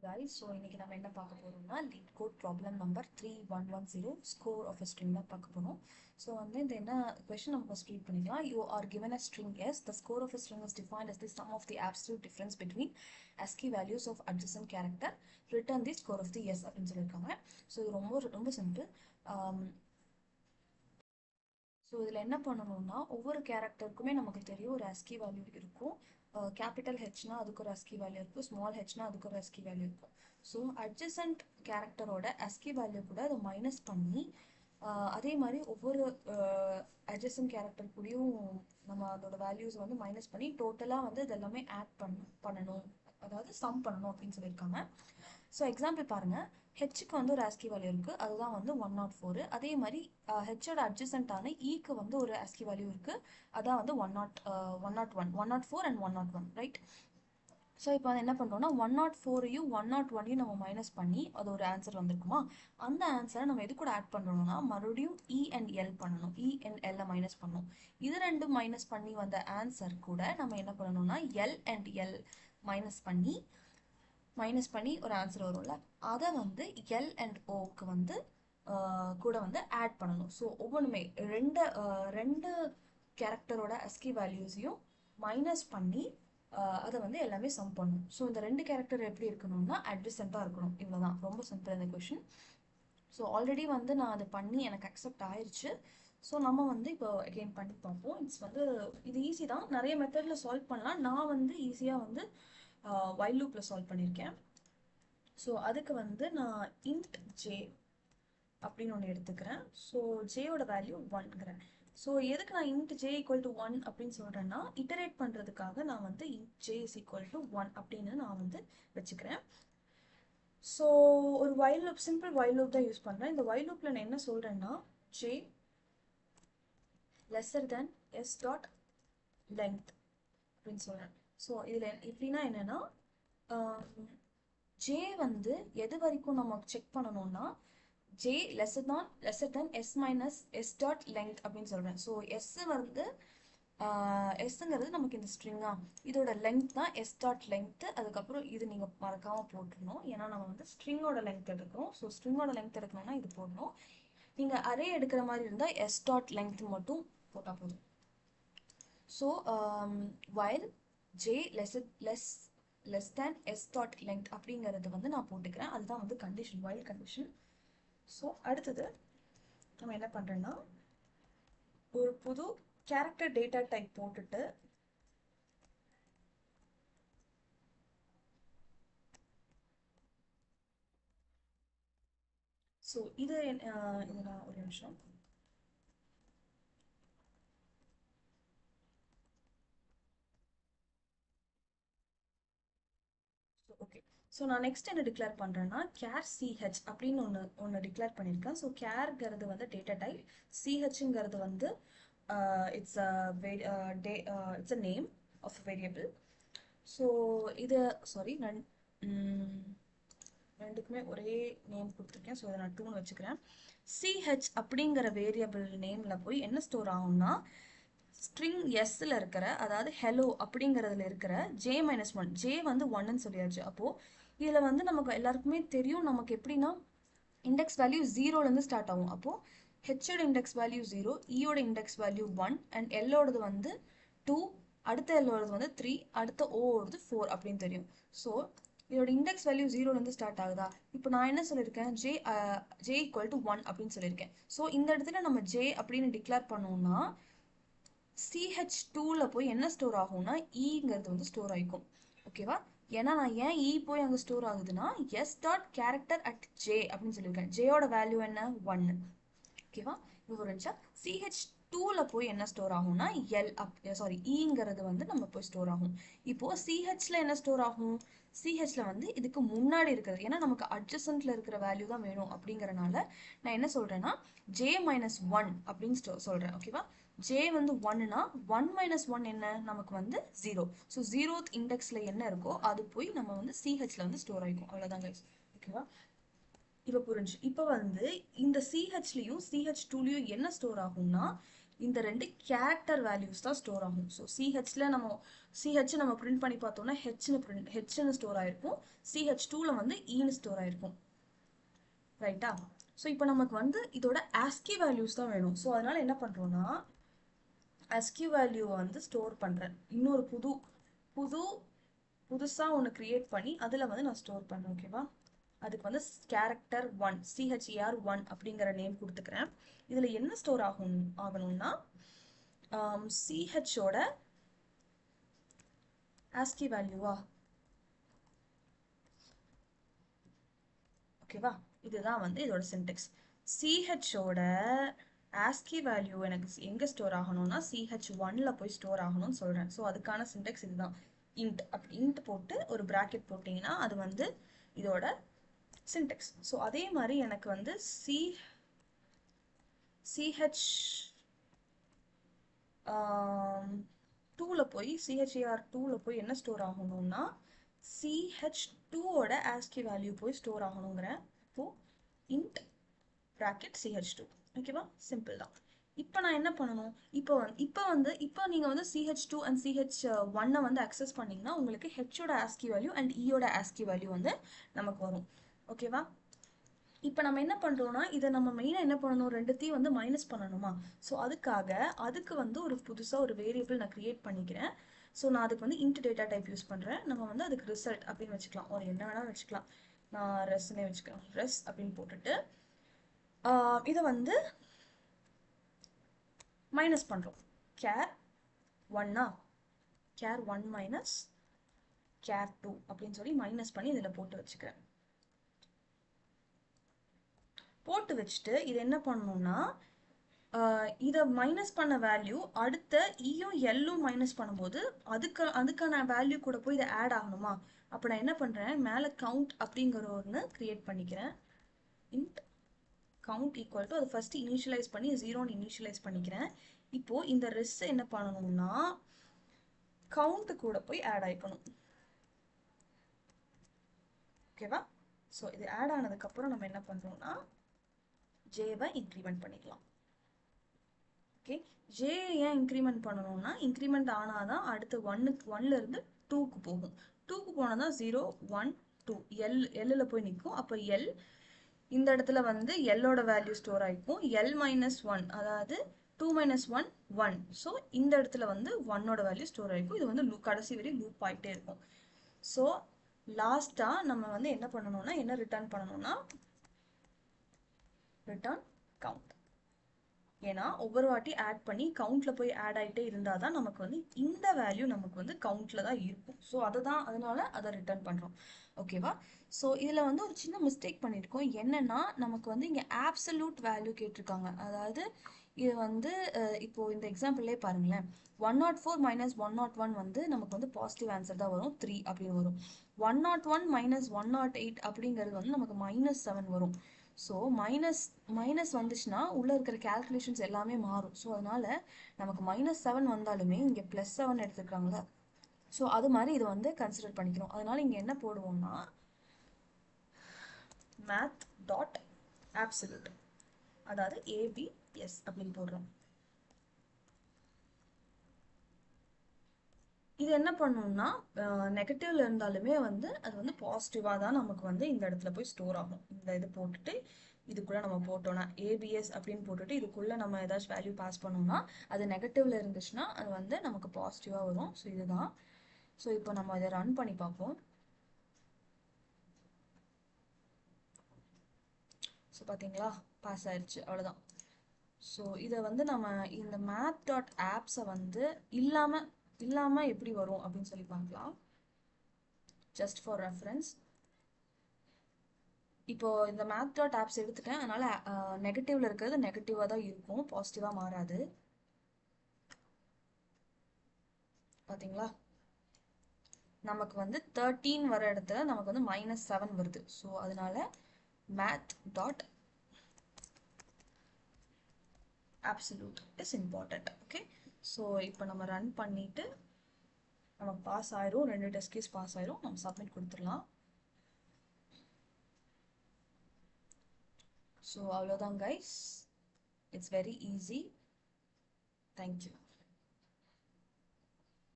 guys, so இன்னைக்கு நம்ம என்ன பார்க்க போறோம்னா lead code problem number 3110 score of a string தான் பார்க்க போறோம். So வந்து இந்த என்ன question நம்ம first read பண்ணிக்கலாம். You are given a string S. The score of a string is defined as the sum of the absolute difference between ASCII values of adjacent character. Return the score of the S அப்படின்னு சொல்லியிருக்காங்க. So இது ரொம்ப simple. So இதில் என்ன பண்ணணும்னா ஒவ்வொரு கேரக்டருக்குமே நமக்கு தெரியும் ஒரு ASCII வேல்யூ இருக்கும். கேபிட்டல் ஹெச்னா அதுக்கு ஒரு ASCII வேல்யூ இருக்கும், ஸ்மால் ஹெச்னா அதுக்கு ஒரு ASCII வேல்யூ இருக்கும். ஸோ அட்ஜசன்ட் கேரக்டரோட ASCII வேல்யூ கூட அதை மைனஸ் பண்ணி அதே மாதிரி ஒவ்வொரு அட்ஜசன்ட் கேரக்டர் கூடயும் நம்ம அதோட வேல்யூஸ் வந்து மைனஸ் பண்ணி டோட்டலாக வந்து இது எல்லாமே ஆட் பண்ணணும், அதாவது சம் பண்ணணும் அப்படின்னு சொல்லியிருக்காங்க. ஸோ எக்ஸாம்பிள் பாருங்கள், ஹெச்சுக்கு வந்து ஒரு ASCII வேல்யூ இருக்குது, அதுதான் வந்து 104. அதே மாதிரி ஹெச்சோட அட்ஜசன்டான ஈக்கு வந்து ஒரு ASCII வேல்யூ இருக்குது, அதான் வந்து 104 அண்ட் 101, ரைட்? ஸோ இப்போ என்ன பண்ணுறோம்னா 104ஐயும் 101ஐயும் நம்ம மைனஸ் பண்ணி அது ஒரு ஆன்சர் வந்திருக்குமா, அந்த ஆன்சரை நம்ம எது கூட ஆட் பண்ணுறோம்னா மறுபடியும் இ அண்ட் எல் பண்ணணும், இ அண்ட் எல்லை மைனஸ் பண்ணணும். இது ரெண்டும் மைனஸ் பண்ணி வந்த ஆன்சர் கூட நம்ம என்ன பண்ணணும்னா எல் அண்ட் எல் மைனஸ் பண்ணி ஒரு ஆன்சர் வரும்ல, அதை வந்து எல் அண்ட் ஓக்கு வந்து கூட வந்து ஆட் பண்ணணும். ஸோ ஒவ்வொன்றுமே ரெண்டு கேரக்டரோட ASCII வேல்யூஸையும் மைனஸ் பண்ணி அதை வந்து எல்லாமே சம் பண்ணணும். ஸோ இந்த ரெண்டு கேரக்டர் எப்படி இருக்கணும்னா அட்ஜசென்ட்டாக இருக்கணும். இவ்வளோதான், ரொம்ப சிம்பிள் இந்த கொஷின். ஸோ ஆல்ரெடி வந்து நான் அதை பண்ணி எனக்கு அக்செப்ட் ஆயிடுச்சு. ஸோ நம்ம வந்து இப்போ அகெயின் பண்ணி பார்ப்போம். இது ஈஸி தான், நிறைய மெத்தடில் சால்வ் பண்ணலாம். நான் வந்து ஈஸியாக வந்து while loopல சால்வ் பண்ணியிருக்கேன். ஸோ அதுக்கு வந்து நான் int j அப்படின்னு ஒன்று எடுத்துக்கிறேன். ஸோ ஜேயோட வேல்யூ 1ங்கிறேன். ஸோ எதுக்கு நான் int j ஈக்குவல் டு 1 அப்படின்னு சொல்கிறேன்னா இட்டரேட் பண்ணுறதுக்காக நான் வந்து int j is equal to 1 அப்படின்னு நான் வந்து வச்சுக்கிறேன். ஸோ ஒரு while loop, simple while loop தான் யூஸ் பண்ணுறேன். இந்த while loopல நான் என்ன சொல்கிறேன்னா j lesser than s dot length அப்படின்னு சொல்கிறேன். ஸோ இதில் எப்படின்னா என்னென்னா ஜே வந்து எது வரைக்கும் நம்ம செக் பண்ணணும்னா ஜே லெஸர் தென் S minus S dot length அப்படின்னு சொல்கிறேன். ஸோ எஸ் வந்து எஸ்ங்கிறது நமக்கு இந்த ஸ்ட்ரிங்கா, இதோட லெங்த் தான் எஸ் டாட் லெங்த். அதுக்கப்புறம் இது நீங்கள் மறக்காமல் போட்டுடணும், ஏன்னா நம்ம வந்து ஸ்ட்ரிங்கோட லெங்த் எடுக்கிறோம். ஸோ ஸ்ட்ரிங்கோட லெங்த் எடுக்கணும்னா இது போடணும். நீங்கள் அரே எடுக்கிற மாதிரி இருந்தால் எஸ் டாட் லெங்த் மட்டும் போட்டால் போதும். So while j less than s dot length அப்படிங்கிறது வந்து நான் போட்டுக்கிறேன். அதுதான் வந்து கண்டிஷன், while கண்டிஷன். ஸோ அடுத்தது நம்ம என்ன பண்ணுறேன்னா ஒரு புது கேரக்டர் டேட்டா டைப் போட்டுட்டு ஸோ இது நான் ஒரு நிமிஷம் ஓகே. ஸோ நான் நெக்ஸ்ட் என்ன டிக்ளேர் பண்ணுறேன்னா கேர் சிஹெச் அப்படின்னு ஒன்று டிக்ளேர் பண்ணியிருக்கேன். ஸோ கேர்ங்கிறது வந்து டேட்டா டைப், சிஹெச்ங்கிறது வந்து it's a name of variable. So இது ரெண்டுக்குமே ஒரே நேம் கொடுத்துருக்கேன். ஸோ இதை நான் 2ன்னு வச்சுக்கிறேன். சிஹெச் அப்படிங்கிற வேரியபிள் நேமில் போய் என்ன ஸ்டோர் ஆகும்னா ஸ்ட்ரிங் எஸ்ல இருக்கிற, அதாவது ஹெலோ அப்படிங்கிறதுல இருக்கிற j-1, ஜே வந்து 1ன்னு சொல்லியாச்சு. அப்போது இதில் வந்து நமக்கு எல்லாருக்குமே தெரியும் நமக்கு எப்படின்னா இண்டெக்ஸ் வேல்யூ 0லேருந்து ஸ்டார்ட் ஆகும். அப்போது ஹெச்சோட இண்டெக்ஸ் வேல்யூ 0, ஈயோட இண்டெக்ஸ் வேல்யூ 1 அண்ட் எல்லோடது வந்து 2, அடுத்த எல்லோடது வந்து 3, அடுத்த ஓடது 4 அப்படின்னு தெரியும். ஸோ இதோட இண்டெக்ஸ் வேல்யூ 0லேருந்து ஸ்டார்ட் ஆகுதா. இப்போ நான் என்ன சொல்லியிருக்கேன், ஜே ஈக்குவல் டு 1 அப்படின்னு சொல்லியிருக்கேன். ஸோ இந்த இடத்துல நம்ம ஜே அப்படின்னு டிக்ளேர் பண்ணோம்னா CH2ல போய் என்ன ஸ்டோர் ஆகும்னா ஈங்கிறது வந்து ஸ்டோர் ஆகிக்கும். ஓகேவா? ஏன்னா நான் ஏன் ஈ போய் அங்கே ஸ்டோர் ஆகுதுன்னா S dot character at J அப்படின்னு சொல்லியிருக்கேன். ஜேயோட வேல்யூ என்ன 1. ஓகேவா? இப்போ ஒரு நிமிஷம், CH2ல போய் என்ன ஸ்டோர் ஆகும்னா ஈங்கிறது வந்து நம்ம போய் ஸ்டோர் ஆகும். இப்போ சிஹெச்ல என்ன ஸ்டோர் ஆகும், சிஹெச்ல வந்து இதுக்கு முன்னாடி இருக்கிறது, ஏன்னா நமக்கு அட்ஜசன்ட்ல இருக்கிற வேல்யூ தான் வேணும் அப்படிங்கறனால நான் என்ன சொல்றேன்னா j-1 அப்படின்னு சொல்றேன். ஓகேவா? j வந்து 1னா 1 - 1 என்ன நமக்கு வந்து 0. ஸோ 0th இண்டெக்ஸ்ல என்ன இருக்கோ அது போய் நம்ம வந்து சிஹெச்ல வந்து ஸ்டோர் ஆகிக்கும். அவ்வளோதான் கைஸ். ஓகேவா? இப்போ புரிஞ்சு. இப்போ வந்து இந்த சிஹெச்லையும் சிஹெச்2லையும் என்ன ஸ்டோர் ஆகும்னா இந்த ரெண்டு கேரக்டர் வேல்யூஸ் தான் ஸ்டோர் ஆகும். ஸோ சிஹெச் நம்ம பிரிண்ட் பண்ணி பார்த்தோம்னா ஹெச்னு ஸ்டோர் ஆயிருக்கும், சிஹெச்2ல வந்து ஈன்னு ஸ்டோர் ஆயிருக்கும். ரைட்டா? ஸோ இப்போ நமக்கு வந்து இதோட ASCII வேல்யூஸ் தான் வேணும். ஸோ அதனால என்ன பண்றோம்னா ASCII வேல்யூவை வந்து ஸ்டோர் பண்றேன். இன்னொரு புதுசா ஒன்று கிரியேட் பண்ணி அதில் வந்து நான் ஸ்டோர் பண்ணுறேன். ஓகேவா? அதுக்கு வந்து கேரக்டர் 1 CHER1 அப்படிங்கிற நேம் கொடுத்துக்கிறேன். இதில் என்ன ஸ்டோர் ஆகணும்னா CHோட ASCII வேல்யூவா? ஓகேவா? இதுதான் வந்து இதோட சின்டெக்ஸ். CHோட ASCII வேல்யூ எனக்கு எங்க ஸ்டோர் ஆகணும்னா CH1ல போய் ஸ்டோர் ஆகணும்னு சொல்றேன். ஸோ அதுக்கான சின்டெக்ஸ் இதுதான். இன்ட் போட்டு ஒரு பிராக்கெட் போட்டிங்கன்னா அது வந்து இதோட சின்டெக்ஸ். ஸோ அதே மாதிரி எனக்கு வந்து CH2ல போய் CHER2ல போய் என்ன ஸ்டோர் ஆகணும்னா CH2ஓட ASCII வேல்யூ போய் ஸ்டோர் ஆகணுங்கிறேன். இப்போ int bracket CH2. ஓகேவா? சிம்பிள் தான். இப்போ நான் என்ன பண்ணணும்? இப்போ நீங்க வந்து CH2 and CH1 வந்து அக்சஸ் பண்ணீங்கன்னா உங்களுக்கு Hஓட ASCII value and Eயோட ASCII value வந்து நமக்கு வரும். ஓகேவா? இப்போ நம்ம என்ன பண்றோம்னா இதை நம்ம மெயினா என்ன பண்ணணும், ரெண்டுத்தையும் வந்து மைனஸ் பண்ணணுமா? ஸோ அதுக்கு வந்து ஒரு புதுசா ஒரு வேரியபிள் நான் கிரியேட் பண்ணிக்கிறேன். ஸோ நான் அதுக்கு வந்து இன்ட் டேட்டா டைப் யூஸ் பண்றேன். நம்ம வந்து அதுக்கு ரிசல்ட் அப்படின்னு வச்சுக்கலாம், ஒரு என்ன வேணாலும் வச்சுக்கலாம். நான் ரெஸ்னே வச்சுக்கிறேன். ரெஸ் அப்படின்னு போட்டுட்டு இதை வந்து மைனஸ் பண்றோம். கேர் 1 மைனஸ் கேர் 2 அப்படின்னு சொல்லி மைனஸ் பண்ணி இதில் போட்டு வச்சுக்கிறேன். போட்டு வச்சுட்டு இது என்ன பண்ணணும்னா இதை மைனஸ் பண்ண வேல்யூ அடுத்த ஈயும் எல்லும் மைனஸ் பண்ணும்போது அதுக்கான வேல்யூ கூட போய் இதை ஆட் ஆகணுமா? அப்போ நான் என்ன பண்றேன், மேலே கவுண்ட் அப்படிங்கிற ஒன்று கிரியேட் பண்ணிக்கிறேன். இன்ட் கவுண்ட் ஈக்குவல் டு அது ஃபர்ஸ்ட் இனிஷியலைஸ் பண்ணி 0ன்னு இனிஷியலைஸ் பண்ணிக்கிறேன். இப்போ இந்த ரெஸ் என்ன பண்ணணும்னா கவுண்ட் கூட போய் ஆட் ஆயிக்கணும். ஓகேவா? ஸோ இது ஆட் ஆனதுக்கு அப்புறம் நம்ம என்ன பண்றோம்னா ஜேவை இன்க்ரிமெண்ட் பண்ணிக்கலாம். ஓகே, ஜே ஏன் இன்க்ரிமெண்ட் பண்ணணும்னா இன்க்ரிமெண்ட் ஆனாதான் அடுத்து 1ல இருந்து 2க்கு போகும். 2க்கு போனாதான் 0 1 2 எல்ல போய் நிற்கும். அப்போ எல் இந்த இடத்துல வந்து எல்லோட வேல்யூ ஸ்டோர் ஆகிக்கும். எல் மைனஸ் 1 அதாவது 2 மைனஸ் 1 1. ஸோ இந்த இடத்துல வந்து 1ஓட வேல்யூ ஸ்டோர் ஆகிக்கும். இது வந்து கடைசி வரை லூப் ஆகிட்டே இருக்கும். ஸோ லாஸ்டா நம்ம வந்து என்ன பண்ணணும்னா என்ன ரிட்டர்ன் பண்ணணும்னா ரிட்டர்ன் கவுண்ட். ஏன்னா ஒவ்வொரு வாட்டி ஆட் பண்ணி கவுண்ட்ல போய் ஆட் ஆகிட்டே இருந்தால் தான் நமக்கு வந்து இந்த வேல்யூ நமக்கு வந்து கவுண்ட்ல தான் இருக்கும். ஸோ அதனால அதை ரிட்டர்ன் பண்ணுறோம். ஓகேவா? ஸோ இதில் வந்து ஒரு சின்ன மிஸ்டேக் பண்ணியிருக்கோம். என்னன்னா நமக்கு வந்து இங்கே ஆப்சல்யூட் வேல்யூ கேட்டிருக்காங்க. அதாவது இது வந்து இப்போ இந்த எக்ஸாம்பிள்லே பாருங்களேன், 104 மைனஸ் 101 வந்து நமக்கு வந்து பாசிட்டிவ் ஆன்சர் தான் வரும், 3 அப்படின்னு வரும். 101 மைனஸ் 108 அப்படிங்கிறது வந்து நமக்கு -7 வரும். ஸோ மைனஸ் வந்துச்சுன்னா உள்ள இருக்கிற கேல்குலேஷன்ஸ் எல்லாமே மாறும். ஸோ அதனால நமக்கு -7 வந்தாலுமே இங்கே +7 எடுத்துருக்காங்களா, ஸோ அது மாதிரி இது வந்து கன்சிடர் பண்ணிக்கிறோம். அதனால இங்கே என்ன போடுவோம்னா math டாட் absolute, அதாவது ABS அப்படின்னு போடுறோம். இது என்ன பண்ணணும்னா நெகட்டிவ்ல இருந்தாலுமே வந்து அது வந்து பாசிட்டிவா தான் நமக்கு வந்து இந்த இடத்துல போய் ஸ்டோர் ஆகும். இந்த இது போட்டுட்டு இதுக்குள்ள நம்ம போட்டோம்னா ஏபிஎஸ் அப்படின்னு போட்டுட்டு இதுக்குள்ள நம்ம ஏதாச்சும் வேல்யூ பாஸ் பண்ணோம்னா அது நெகட்டிவ்ல இருந்துச்சுன்னா அது வந்து நமக்கு பாசிட்டிவா வரும். ஸோ இதுதான். ஸோ இப்போ நம்ம இதை ரன் பண்ணி பார்ப்போம். ஸோ பார்த்தீங்களா, பாஸ் ஆயிடுச்சு, அவ்வளோதான். ஸோ இதை வந்து நம்ம இந்த மேத் டாட் ஆப்ஸை வந்து இல்லாம எப்படி வரும் அப்படின்னு சொல்லி பார்க்கலாம். ஜஸ்ட் ஃபார் ரெஃபரன்ஸ், இப்போ இந்த மேத் டாட் ஆப்ஸ் எடுத்துட்டேன். அதனால நெகட்டிவ்ல இருக்கிறது நெகட்டிவா தான் இருக்கும், பாசிட்டிவா மாறாது. பாத்தீங்களா, நமக்கு வந்து 13 வர இடத்துல நமக்கு வந்து -7 வருது. ஸோ அதனால math dot absolute is important. Okay, so இப்போ நம்ம ரன் பண்ணிட்டு நமக்கு பாஸ் ஆயிரும், 2 டெஸ்ட் கேஸ் பாஸ் ஆயிரும். நம்ம சப்மிட் கொடுத்துடலாம். ஸோ அவ்வளோதான் guys, it's very easy. Thank you.